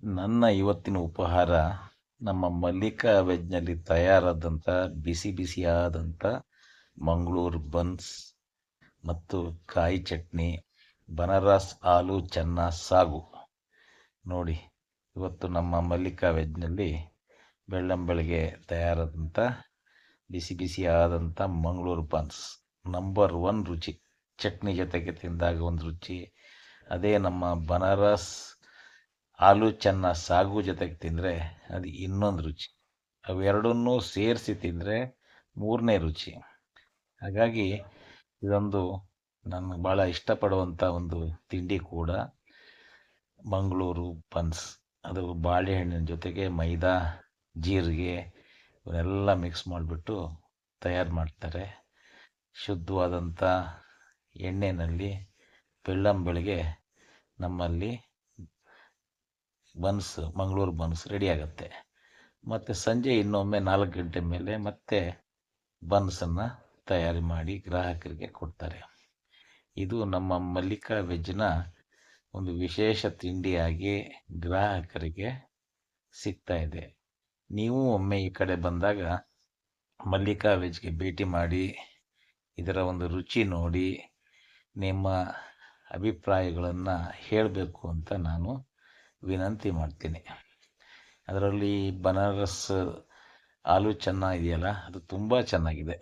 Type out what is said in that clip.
ನನ್ನ ಇವತ್ತಿನ ಉಪಹಾರ ನಮ್ಮ ಮಲ್ಲಿಕಾ ವೆಜ್‌ನಲ್ಲಿ ತಯಾರಾದಂಥ ಬಿಸಿ ಬಿಸಿಯಾದಂಥ ಮಂಗಳೂರು ಬನ್ಸ್ ಮತ್ತು ಕಾಯಿ ಚಟ್ನಿ, ಬನಾರಸ್ ಆಲೂ ಚೆನ್ನ ಸಾಗು. ನೋಡಿ, ಇವತ್ತು ನಮ್ಮ ಮಲ್ಲಿಕಾ ವೆಜ್‌ನಲ್ಲಿ ಬೆಳ್ಳಂಬೆಳಗ್ಗೆ ತಯಾರಾದಂಥ ಬಿಸಿ ಬಿಸಿಯಾದಂಥ ಮಂಗಳೂರು ಬನ್ಸ್ ನಂಬರ್ ಒನ್ ರುಚಿ. ಚಟ್ನಿ ಜೊತೆಗೆ ತಿಂದಾಗ ಒಂದು ರುಚಿ, ಅದೇ ನಮ್ಮ ಬನಾರಸ್ ಆಲೂ ಚೆನ್ನ ಸಾಗು ಜೊತೆಗೆ ತಿಂದರೆ ಅದು ಇನ್ನೊಂದು ರುಚಿ. ಅವೆರಡನ್ನೂ ಸೇರಿಸಿ ತಿಂದರೆ ಮೂರನೇ ರುಚಿ. ಹಾಗಾಗಿ ಇದೊಂದು ನಾನು ಭಾಳ ಇಷ್ಟಪಡುವಂಥ ಒಂದು ತಿಂಡಿ ಕೂಡ ಮಂಗಳೂರು ಬನ್ಸ್. ಅದು ಬಾಳೆಹಣ್ಣಿನ ಜೊತೆಗೆ ಮೈದಾ, ಜೀರಿಗೆ ಇವನ್ನೆಲ್ಲ ಮಿಕ್ಸ್ ಮಾಡಿಬಿಟ್ಟು ತಯಾರು ಮಾಡ್ತಾರೆ. ಶುದ್ಧವಾದಂಥ ಎಣ್ಣೆಯಲ್ಲಿ ಬೆಳ್ಳಂಬೆಳಗ್ಗೆ ನಮ್ಮಲ್ಲಿ ಬನ್ಸ್, ಮಂಗಳೂರು ಬನ್ಸ್ ರೆಡಿ ಆಗುತ್ತೆ. ಮತ್ತು ಸಂಜೆ ಇನ್ನೊಮ್ಮೆ 4 ಗಂಟೆ ಮೇಲೆ ಮತ್ತೆ ಬನ್ಸನ್ನು ತಯಾರಿ ಮಾಡಿ ಗ್ರಾಹಕರಿಗೆ ಕೊಡ್ತಾರೆ. ಇದು ನಮ್ಮ ಮಲ್ಲಿಕಾ ವೆಜ್ನ ಒಂದು ವಿಶೇಷ ತಿಂಡಿಯಾಗಿ ಗ್ರಾಹಕರಿಗೆ ಸಿಗ್ತಾ ಇದೆ. ನೀವು ಒಮ್ಮೆ ಈ ಕಡೆ ಬಂದಾಗ ಮಲ್ಲಿಕಾ ವೆಜ್ಗೆ ಭೇಟಿ ಮಾಡಿ ಇದರ ಒಂದು ರುಚಿ ನೋಡಿ ನಿಮ್ಮ ಅಭಿಪ್ರಾಯಗಳನ್ನು ಹೇಳಬೇಕು ಅಂತ ನಾನು ವಿನಂತಿ ಮಾಡ್ತೀನಿ. ಅದರಲ್ಲಿ ಬನಾರಸ್ ಆಲೂ ಚೆನ್ನ ಇದೆಯಲ್ಲ, ಅದು ತುಂಬ ಚೆನ್ನಾಗಿದೆ.